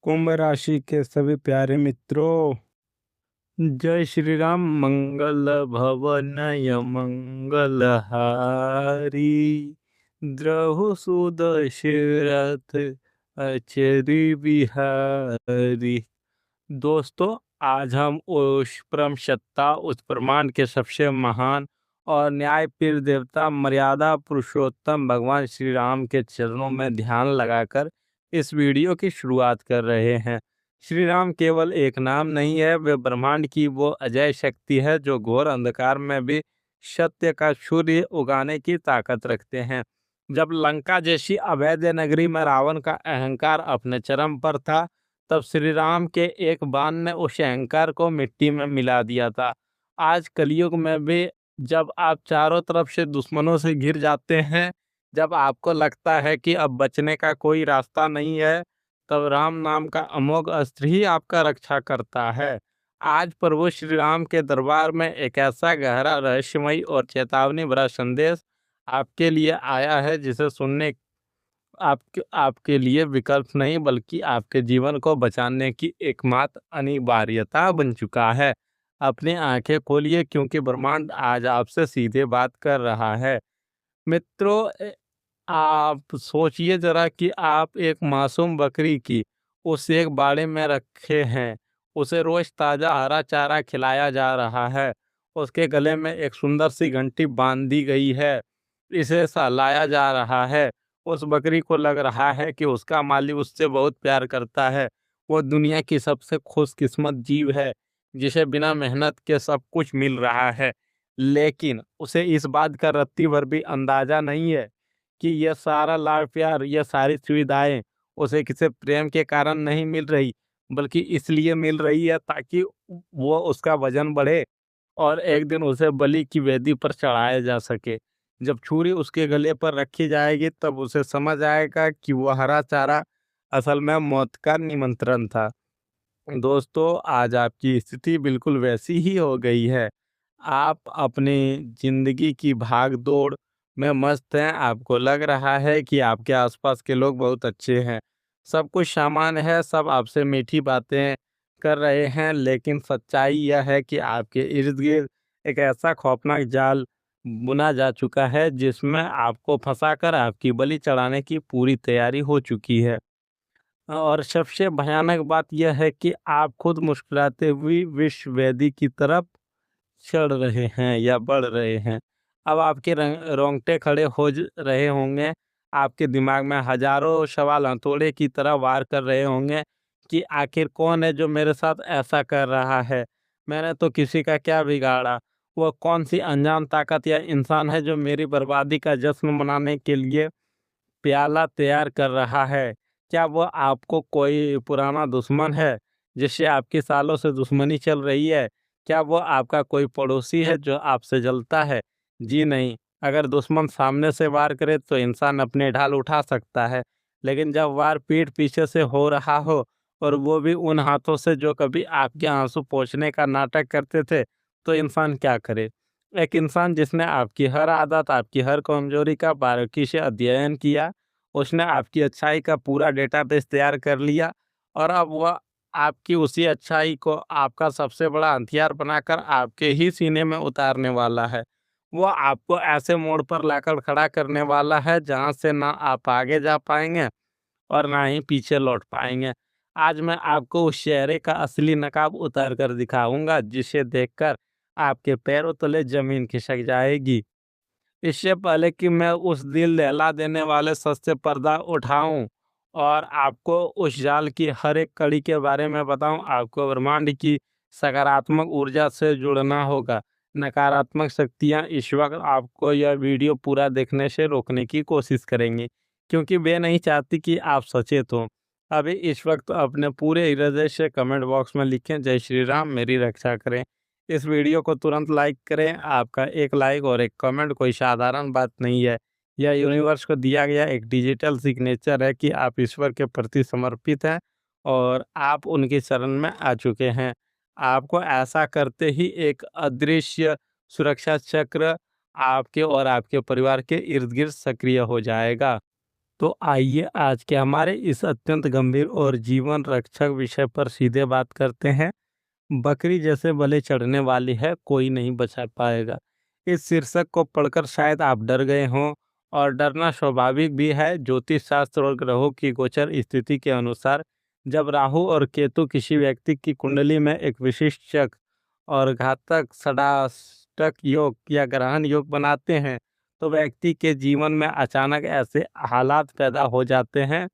कुंभ राशि के सभी प्यारे मित्रों, जय श्री राम। मंगल भवनय मंगलहारी, द्रहु सुदशरथ अचरी बिहारी। दोस्तों, आज हम उस परम सत्ता, उस ब्रह्मांड के सबसे महान और न्यायप्रिय देवता मर्यादा पुरुषोत्तम भगवान श्री राम के चरणों में ध्यान लगाकर इस वीडियो की शुरुआत कर रहे हैं। श्री राम केवल एक नाम नहीं है, वे ब्रह्मांड की वो अजय शक्ति है जो घोर अंधकार में भी सत्य का सूर्य उगाने की ताकत रखते हैं। जब लंका जैसी अवैध नगरी में रावण का अहंकार अपने चरम पर था, तब श्री राम के एक बाण ने उस अहंकार को मिट्टी में मिला दिया था। आज कलयुग में भी जब आप चारों तरफ से दुश्मनों से घिर जाते हैं, जब आपको लगता है कि अब बचने का कोई रास्ता नहीं है, तब राम नाम का अमोघ अस्त्र ही आपका रक्षा करता है। आज प्रभु श्री राम के दरबार में एक ऐसा गहरा, रहस्यमयी और चेतावनी भरा संदेश आपके लिए आया है जिसे सुनने आपके आपके लिए विकल्प नहीं बल्कि आपके जीवन को बचाने की एकमात्र अनिवार्यता बन चुका है। अपनी आंखें खोलिए, क्योंकि ब्रह्मांड आज आपसे सीधे बात कर रहा है। मित्रों, आप सोचिए जरा कि आप एक मासूम बकरी की उस एक बाड़े में रखे हैं। उसे रोज ताजा हरा चारा खिलाया जा रहा है। उसके गले में एक सुंदर सी घंटी बांध दी गई है। इसे सहलाया जा रहा है। उस बकरी को लग रहा है कि उसका मालिक उससे बहुत प्यार करता है। वो दुनिया की सबसे खुशकिस्मत जीव है जिसे बिना मेहनत के सब कुछ मिल रहा है। लेकिन उसे इस बात का रत्ती भर भी अंदाजा नहीं है कि यह सारा लाड प्यार, यह सारी सुविधाएं उसे किसी प्रेम के कारण नहीं मिल रही, बल्कि इसलिए मिल रही है ताकि वो उसका वजन बढ़े और एक दिन उसे बलि की वेदी पर चढ़ाया जा सके। जब छुरी उसके गले पर रखी जाएगी, तब उसे समझ आएगा कि वह हरा चारा असल में मौत का निमंत्रण था। दोस्तों, आज आपकी स्थिति बिल्कुल वैसी ही हो गई है। आप अपनी जिंदगी की भाग दौड़ में मस्त हैं। आपको लग रहा है कि आपके आसपास के लोग बहुत अच्छे हैं, सब कुछ सामान्य है, सब आपसे मीठी बातें कर रहे हैं। लेकिन सच्चाई यह है कि आपके इर्द गिर्द एक ऐसा खौफनाक जाल बुना जा चुका है जिसमें आपको फंसाकर आपकी बलि चढ़ाने की पूरी तैयारी हो चुकी है। और सबसे भयानक बात यह है कि आप खुद मुस्कुराते हुए विश्व वेदी की तरफ चढ़ रहे हैं या बढ़ रहे हैं। अब आपके रोंगटे खड़े रहे होंगे। आपके दिमाग में हजारों सवाल हथौड़े की तरह वार कर रहे होंगे कि आखिर कौन है जो मेरे साथ ऐसा कर रहा है। मैंने तो किसी का क्या बिगाड़ा। वह कौन सी अनजान ताकत या इंसान है जो मेरी बर्बादी का जश्न मनाने के लिए प्याला तैयार कर रहा है। क्या वह आपको कोई पुराना दुश्मन है जिससे आपकी सालों से दुश्मनी चल रही है? क्या वो आपका कोई पड़ोसी है जो आपसे जलता है? जी नहीं। अगर दुश्मन सामने से वार करे तो इंसान अपने ढाल उठा सकता है, लेकिन जब वार पीठ पीछे से हो रहा हो, और वो भी उन हाथों से जो कभी आपके आंसू पोंछने का नाटक करते थे, तो इंसान क्या करे? एक इंसान जिसने आपकी हर आदत, आपकी हर कमजोरी का बारीकी से अध्ययन किया, उसने आपकी अच्छाई का पूरा डेटाबेस तैयार कर लिया, और अब वह आपकी उसी अच्छाई को आपका सबसे बड़ा हथियार बनाकर आपके ही सीने में उतारने वाला है। वो आपको ऐसे मोड़ पर लाकर खड़ा करने वाला है जहाँ से ना आप आगे जा पाएंगे और ना ही पीछे लौट पाएंगे। आज मैं आपको उस चेहरे का असली नकाब उतार कर दिखाऊंगा जिसे देखकर आपके पैरों तले जमीन खिसक जाएगी। इससे पहले कि मैं उस दिल दहला देने वाले सच से पर्दा उठाऊं और आपको उस जाल की हर एक कड़ी के बारे में बताऊं, आपको ब्रह्मांड की सकारात्मक ऊर्जा से जुड़ना होगा। नकारात्मक शक्तियां इस वक्त आपको यह वीडियो पूरा देखने से रोकने की कोशिश करेंगी, क्योंकि वे नहीं चाहती कि आप सचेत हों। अभी इस वक्त अपने पूरे हृदय से कमेंट बॉक्स में लिखें, जय श्री राम, मेरी रक्षा करें। इस वीडियो को तुरंत लाइक करें। आपका एक लाइक और एक कमेंट कोई साधारण बात नहीं है। यह यूनिवर्स को दिया गया एक डिजिटल सिग्नेचर है कि आप ईश्वर के प्रति समर्पित हैं और आप उनकी शरण में आ चुके हैं। आपको ऐसा करते ही एक अदृश्य सुरक्षा चक्र आपके और आपके परिवार के इर्द गिर्द सक्रिय हो जाएगा। तो आइए आज के हमारे इस अत्यंत गंभीर और जीवन रक्षक विषय पर सीधे बात करते हैं। बकरी जैसे बलि चढ़ने वाली है, कोई नहीं बचा पाएगा। इस शीर्षक को पढ़कर शायद आप डर गए हों, और डरना स्वाभाविक भी है। ज्योतिष शास्त्र और ग्रहों की गोचर स्थिति के अनुसार जब राहु और केतु किसी व्यक्ति की कुंडली में एक विशिष्ट और घातक षडाष्टक योग या ग्रहण योग बनाते हैं, तो व्यक्ति के जीवन में अचानक ऐसे हालात पैदा हो जाते हैं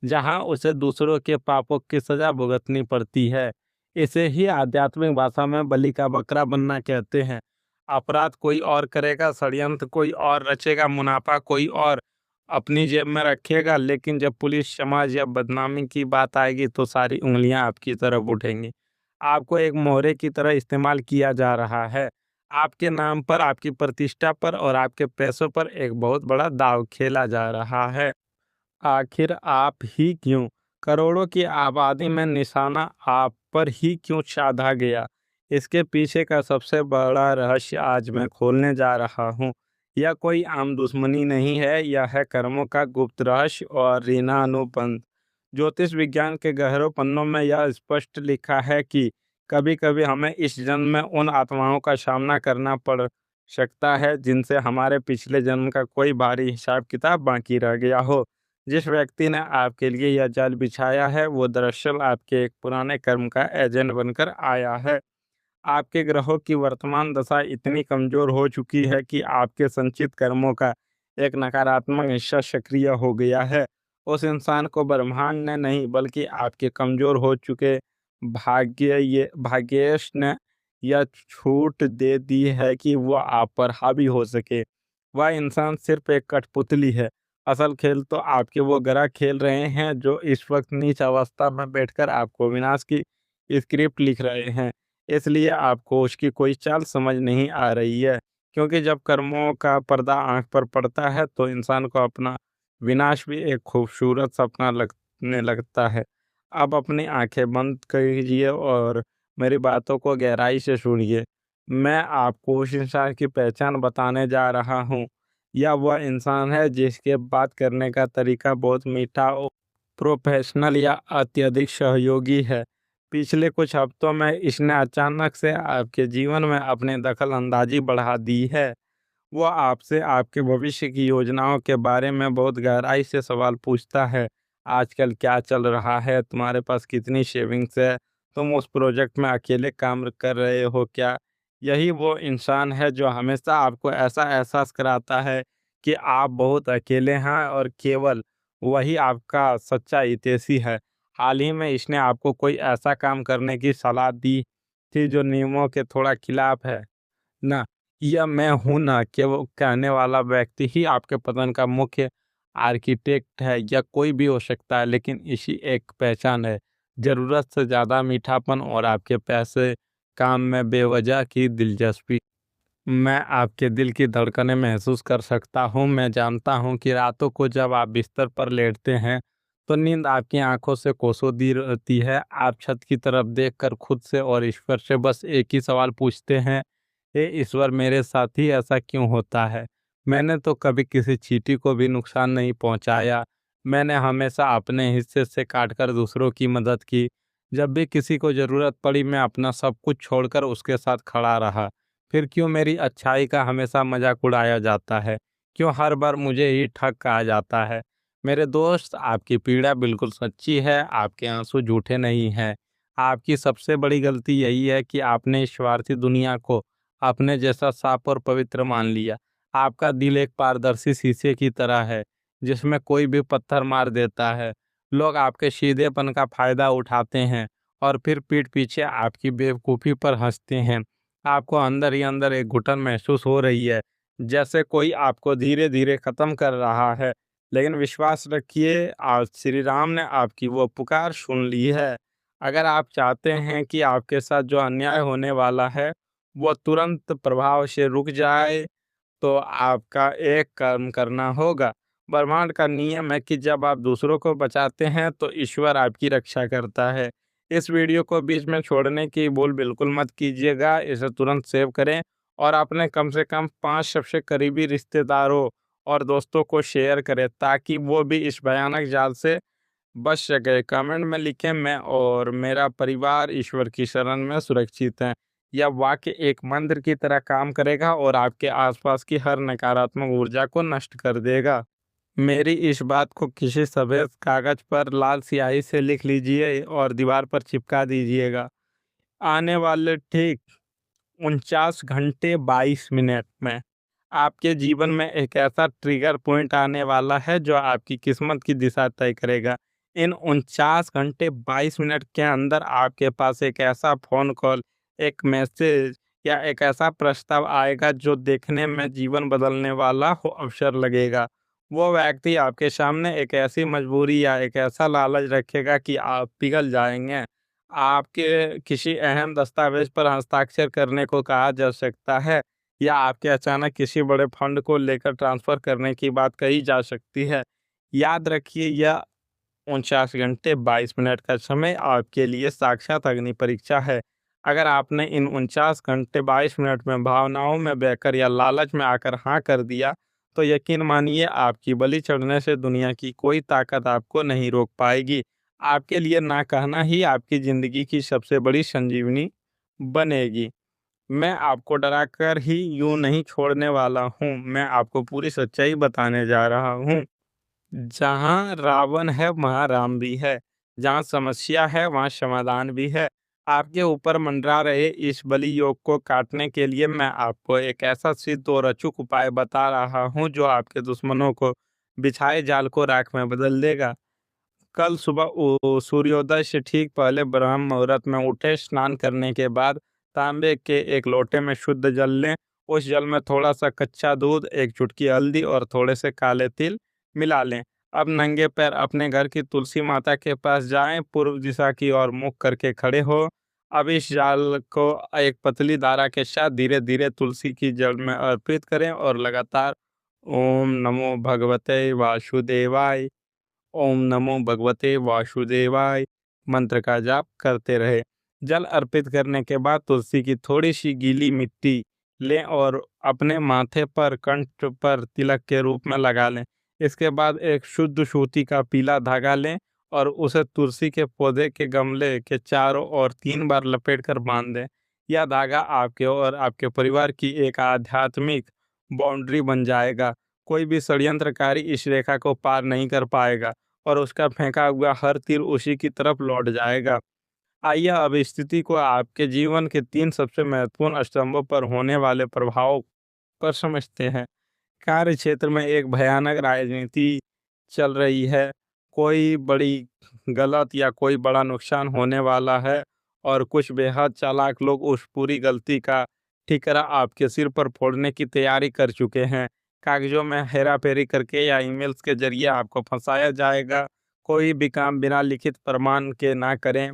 जहां उसे दूसरों के पापों की सजा भुगतनी पड़ती है। इसे ही आध्यात्मिक भाषा में बलि का बकरा बनना कहते हैं। अपराध कोई और करेगा, षड्यंत्र कोई और रचेगा, मुनाफा कोई और अपनी जेब में रखेगा, लेकिन जब पुलिस, समाज या बदनामी की बात आएगी तो सारी उंगलियां आपकी तरफ उठेंगी। आपको एक मोहरे की तरह इस्तेमाल किया जा रहा है। आपके नाम पर, आपकी प्रतिष्ठा पर और आपके पैसों पर एक बहुत बड़ा दांव खेला जा रहा है। आखिर आप ही क्यों? करोड़ों की आबादी में निशाना आप पर ही क्यों साधा गया? इसके पीछे का सबसे बड़ा रहस्य आज मैं खोलने जा रहा हूँ। यह कोई आम दुश्मनी नहीं है, यह है कर्मों का गुप्त रहस्य और ऋणानुबंध। ज्योतिष विज्ञान के गहरे पन्नों में यह स्पष्ट लिखा है कि कभी कभी हमें इस जन्म में उन आत्माओं का सामना करना पड़ सकता है जिनसे हमारे पिछले जन्म का कोई भारी हिसाब किताब बाकी रह गया हो। जिस व्यक्ति ने आपके लिए यह जाल बिछाया है, वो दरअसल आपके एक पुराने कर्म का एजेंट बनकर आया है। आपके ग्रहों की वर्तमान दशा इतनी कमजोर हो चुकी है कि आपके संचित कर्मों का एक नकारात्मक हिस्सा सक्रिय हो गया है। उस इंसान को ब्रह्मांड ने नहीं, बल्कि आपके कमजोर हो चुके भाग्येश ने यह छूट दे दी है कि वो आप पर हावी हो सके। वह इंसान सिर्फ एक कठपुतली है। असल खेल तो आपके वो ग्रह खेल रहे हैं जो इस वक्त नीच अवस्था में बैठकर आपको विनाश की स्क्रिप्ट लिख रहे हैं। इसलिए आपको उसकी कोई चाल समझ नहीं आ रही है, क्योंकि जब कर्मों का पर्दा आंख पर पड़ता है तो इंसान को अपना विनाश भी एक खूबसूरत सपना लगने लगता है। अब अपनी आंखें बंद कीजिए और मेरी बातों को गहराई से सुनिए। मैं आपको उस इंसान की पहचान बताने जा रहा हूँ। यह वह इंसान है जिसके बात करने का तरीका बहुत मीठा और प्रोफेशनल या अत्यधिक सहयोगी है। पिछले कुछ हफ्तों में इसने अचानक से आपके जीवन में अपने दखल अंदाजी बढ़ा दी है। वो आपसे आपके भविष्य की योजनाओं के बारे में बहुत गहराई से सवाल पूछता है। आजकल क्या चल रहा है? तुम्हारे पास कितनी सेविंग्स है? तुम उस प्रोजेक्ट में अकेले काम कर रहे हो क्या? यही वो इंसान है जो हमेशा आपको ऐसा एहसास कराता है कि आप बहुत अकेले हैं और केवल वही आपका सच्चा हितैषी है। हाल ही में इसने आपको कोई ऐसा काम करने की सलाह दी थी जो नियमों के थोड़ा खिलाफ है ना? या मैं हूं ना कि वो कहने वाला व्यक्ति ही आपके पतन का मुख्य आर्किटेक्ट है, या कोई भी हो सकता है, लेकिन इसी एक पहचान है: जरूरत से ज्यादा मीठापन और आपके पैसे काम में बेवजह की दिलचस्पी। मैं आपके दिल की धड़कनें महसूस कर सकता हूँ। मैं जानता हूँ कि रातों को जब आप बिस्तर पर लेटते हैं तो नींद आपकी आंखों से कोसों दूर रहती है। आप छत की तरफ देखकर खुद से और ईश्वर से बस एक ही सवाल पूछते हैं: हे ईश्वर, मेरे साथ ही ऐसा क्यों होता है? मैंने तो कभी किसी चींटी को भी नुकसान नहीं पहुंचाया। मैंने हमेशा अपने हिस्से से काटकर दूसरों की मदद की। जब भी किसी को ज़रूरत पड़ी, मैं अपना सब कुछ छोड़कर उसके साथ खड़ा रहा। फिर क्यों मेरी अच्छाई का हमेशा मजाक उड़ाया जाता है? क्यों हर बार मुझे ही ठग कहा जाता है? मेरे दोस्त, आपकी पीड़ा बिल्कुल सच्ची है, आपके आंसू झूठे नहीं हैं। आपकी सबसे बड़ी गलती यही है कि आपने इस स्वार्थी दुनिया को अपने जैसा साफ और पवित्र मान लिया। आपका दिल एक पारदर्शी शीशे की तरह है जिसमें कोई भी पत्थर मार देता है। लोग आपके सीधेपन का फायदा उठाते हैं और फिर पीठ पीछे आपकी बेवकूफ़ी पर हंसते हैं। आपको अंदर ही अंदर एक घुटन महसूस हो रही है, जैसे कोई आपको धीरे धीरे खत्म कर रहा है। लेकिन विश्वास रखिए, आज श्री राम ने आपकी वो पुकार सुन ली है। अगर आप चाहते हैं कि आपके साथ जो अन्याय होने वाला है वो तुरंत प्रभाव से रुक जाए, तो आपका एक कर्म करना होगा। ब्रह्मांड का नियम है कि जब आप दूसरों को बचाते हैं तो ईश्वर आपकी रक्षा करता है। इस वीडियो को बीच में छोड़ने की भूल बिल्कुल मत कीजिएगा। इसे तुरंत सेव करें और अपने कम से कम 5 सबसे करीबी रिश्तेदारों और दोस्तों को शेयर करें ताकि वो भी इस भयानक जाल से बच सके। कमेंट में लिखें, मैं और मेरा परिवार ईश्वर की शरण में सुरक्षित हैं। यह वाक्य एक मंत्र की तरह काम करेगा और आपके आसपास की हर नकारात्मक ऊर्जा को नष्ट कर देगा। मेरी इस बात को किसी सफेद कागज पर लाल स्याही से लिख लीजिए और दीवार पर चिपका दीजिएगा। आने वाले ठीक 49 घंटे 22 मिनट में आपके जीवन में एक ऐसा ट्रिगर पॉइंट आने वाला है जो आपकी किस्मत की दिशा तय करेगा। इन 49 घंटे 22 मिनट के अंदर आपके पास एक ऐसा फ़ोन कॉल, एक मैसेज या एक ऐसा प्रस्ताव आएगा जो देखने में जीवन बदलने वाला हो अवसर लगेगा। वो व्यक्ति आपके सामने एक ऐसी मजबूरी या एक ऐसा लालच रखेगा कि आप पिघल जाएँगे। आपके किसी अहम दस्तावेज पर हस्ताक्षर करने को कहा जा सकता है या आपके अचानक किसी बड़े फंड को लेकर ट्रांसफर करने की बात कही जा सकती है। याद रखिए, यह 49 घंटे 22 मिनट का समय आपके लिए साक्षात अग्नि परीक्षा है। अगर आपने इन 49 घंटे 22 मिनट में भावनाओं में बहकर या लालच में आकर हाँ कर दिया, तो यकीन मानिए आपकी बलि चढ़ने से दुनिया की कोई ताकत आपको नहीं रोक पाएगी। आपके लिए ना कहना ही आपकी ज़िंदगी की सबसे बड़ी संजीवनी बनेगी। मैं आपको डराकर ही यूं नहीं छोड़ने वाला हूँ, मैं आपको पूरी सच्चाई बताने जा रहा हूँ। जहाँ रावण है वहाँ राम भी है, जहाँ समस्या है वहाँ समाधान भी है। आपके ऊपर मंडरा रहे इस बलि योग को काटने के लिए मैं आपको एक ऐसा सिद्ध और अचूक उपाय बता रहा हूँ जो आपके दुश्मनों को बिछाए जाल को राख में बदल देगा। कल सुबह सूर्योदय से ठीक पहले ब्रह्म मुहूर्त में उठे, स्नान करने के बाद तांबे के एक लोटे में शुद्ध जल लें। उस जल में थोड़ा सा कच्चा दूध, एक चुटकी हल्दी और थोड़े से काले तिल मिला लें। अब नंगे पैर अपने घर की तुलसी माता के पास जाएं, पूर्व दिशा की ओर मुख करके खड़े हो। अब इस जाल को एक पतली धारा के साथ धीरे धीरे तुलसी की जड़ में अर्पित करें और लगातार ओम नमो भगवते वासुदेवाय, ओम नमो भगवते वासुदेवाय मंत्र का जाप करते रहे। जल अर्पित करने के बाद तुलसी की थोड़ी सी गीली मिट्टी लें और अपने माथे पर, कंठ पर तिलक के रूप में लगा लें। इसके बाद एक शुद्ध सूती का पीला धागा लें और उसे तुलसी के पौधे के गमले के चारों ओर 3 बार लपेट कर बांध दें। यह धागा आपके और आपके परिवार की एक आध्यात्मिक बाउंड्री बन जाएगा। कोई भी षड्यंत्रकारी इस रेखा को पार नहीं कर पाएगा और उसका फेंका हुआ हर तीर उसी की तरफ लौट जाएगा। आइए अब स्थिति को आपके जीवन के 3 सबसे महत्वपूर्ण स्तंभों पर होने वाले प्रभावों पर समझते हैं। कार्य क्षेत्र में एक भयानक राजनीति चल रही है। कोई बड़ी गलत या कोई बड़ा नुकसान होने वाला है और कुछ बेहद चालाक लोग उस पूरी गलती का ठिकरा आपके सिर पर फोड़ने की तैयारी कर चुके हैं। कागजों में हेरा-फेरी करके या ईमेल्स के ज़रिए आपको फंसाया जाएगा। कोई भी काम बिना लिखित प्रमाण के ना करें।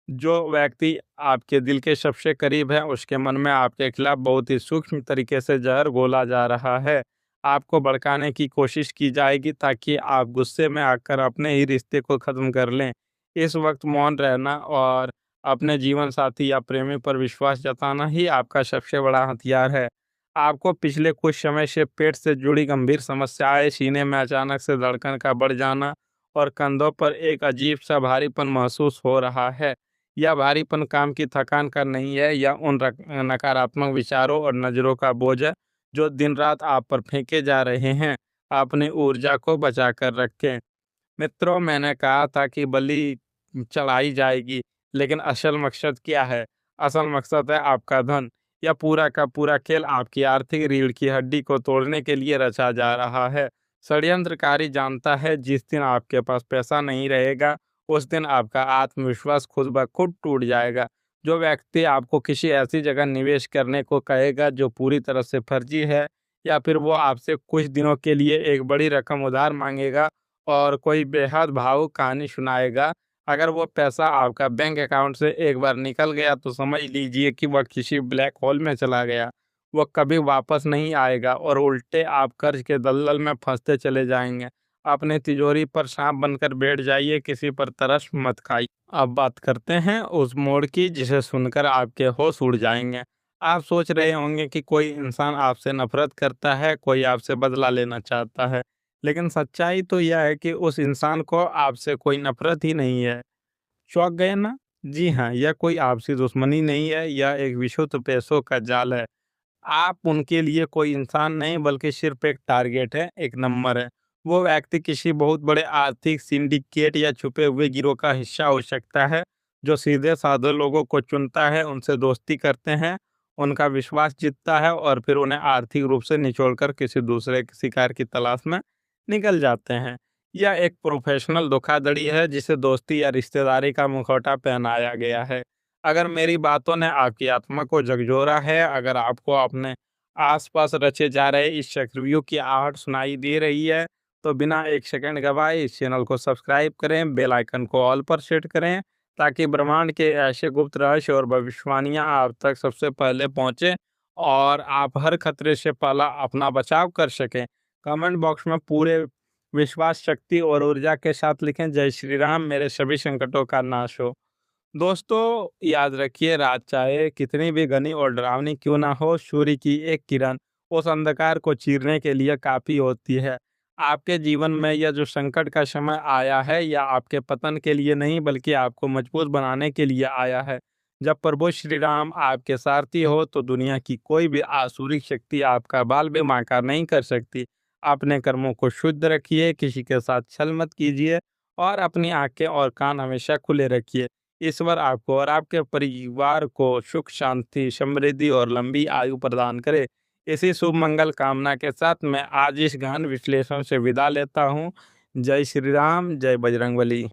जो व्यक्ति आपके दिल के सबसे करीब है उसके मन में आपके खिलाफ बहुत ही सूक्ष्म तरीके से जहर घोला जा रहा है। आपको भड़काने की कोशिश की जाएगी ताकि आप गुस्से में आकर अपने ही रिश्ते को ख़त्म कर लें। इस वक्त मौन रहना और अपने जीवन साथी या प्रेमी पर विश्वास जताना ही आपका सबसे बड़ा हथियार है। आपको पिछले कुछ समय से पेट से जुड़ी गंभीर समस्याएं, सीने में अचानक से धड़कन का बढ़ जाना और कंधों पर एक अजीब सा भारीपन महसूस हो रहा है। यह भारीपन काम की थकान का नहीं है, यह उन नकारात्मक विचारों और नज़रों का बोझ है जो दिन रात आप पर फेंके जा रहे हैं। अपनी ऊर्जा को बचा कर रखें। मित्रों, मैंने कहा था कि बलि चढ़ाई जाएगी, लेकिन असल मकसद क्या है? असल मकसद है आपका धन। यह पूरा का पूरा खेल आपकी आर्थिक रीढ़ की हड्डी को तोड़ने के लिए रचा जा रहा है। षड्यंत्रकारी जानता है जिस दिन आपके पास पैसा नहीं रहेगा, उस दिन आपका आत्मविश्वास खुद ब खुद टूट जाएगा। जो व्यक्ति आपको किसी ऐसी जगह निवेश करने को कहेगा जो पूरी तरह से फर्जी है, या फिर वो आपसे कुछ दिनों के लिए एक बड़ी रकम उधार मांगेगा और कोई बेहद भावुक कहानी सुनाएगा, अगर वो पैसा आपका बैंक अकाउंट से एक बार निकल गया तो समझ लीजिए कि वह किसी ब्लैक होल में चला गया। वो कभी वापस नहीं आएगा और उल्टे आप कर्ज के दलदल में फंसते चले जाएंगे। अपने तिजोरी पर सांप बनकर बैठ जाइए, किसी पर तरस मत खाइए। अब बात करते हैं उस मोड़ की जिसे सुनकर आपके होश उड़ जाएंगे। आप सोच रहे होंगे कि कोई इंसान आपसे नफ़रत करता है, कोई आपसे बदला लेना चाहता है। लेकिन सच्चाई तो यह है कि उस इंसान को आपसे कोई नफ़रत ही नहीं है। चौंक गए ना? जी हाँ, यह कोई आपसी दुश्मनी नहीं है, यह एक विशुद्ध पैसों का जाल है। आप उनके लिए कोई इंसान नहीं बल्कि सिर्फ़ एक टारगेट है, एक नंबर है। वो व्यक्ति किसी बहुत बड़े आर्थिक सिंडिकेट या छुपे हुए गिरोह का हिस्सा हो सकता है, जो सीधे-साधे लोगों को चुनता है, उनसे दोस्ती करते हैं, उनका विश्वास जीतता है और फिर उन्हें आर्थिक रूप से निचोड़कर किसी दूसरे के शिकार की तलाश में निकल जाते हैं। यह एक प्रोफ़ेशनल धोखाधड़ी है जिसे दोस्ती या रिश्तेदारी का मुखौटा पहनाया गया है। अगर मेरी बातों ने आपकी आत्मा को झकझोरा है, अगर आपको अपने आस-पास रचे जा रहे इस चक्रव्यूह की आहट सुनाई दे रही है, तो बिना एक सेकंड गवाए इस चैनल को सब्सक्राइब करें, बेल आइकन को ऑल पर सेट करें, ताकि ब्रह्मांड के ऐसे गुप्त रहस्य और भविष्यवाणियाँ आप तक सबसे पहले पहुँचे और आप हर खतरे से पहला अपना बचाव कर सकें। कमेंट बॉक्स में पूरे विश्वास, शक्ति और ऊर्जा के साथ लिखें, जय श्री राम, मेरे सभी संकटों का नाश हो। दोस्तों, याद रखिए, रात चाहे कितनी भी घनी और डरावनी क्यों ना हो, सूर्य की एक किरण उस अंधकार को चीरने के लिए काफ़ी होती है। आपके जीवन में यह जो संकट का समय आया है, यह आपके पतन के लिए नहीं बल्कि आपको मजबूत बनाने के लिए आया है। जब प्रभु श्री राम आपके सारथी हो, तो दुनिया की कोई भी आसुरी शक्ति आपका बाल भी बांका नहीं कर सकती। अपने कर्मों को शुद्ध रखिए, किसी के साथ छल मत कीजिए और अपनी आंखें और कान हमेशा खुले रखिए। ईश्वर आपको और आपके परिवार को सुख, शांति, समृद्धि और लंबी आयु प्रदान करे। इसी शुभ मंगल कामना के साथ मैं आज इस गहन विश्लेषण से विदा लेता हूँ। जय श्री राम, जय बजरंगबली।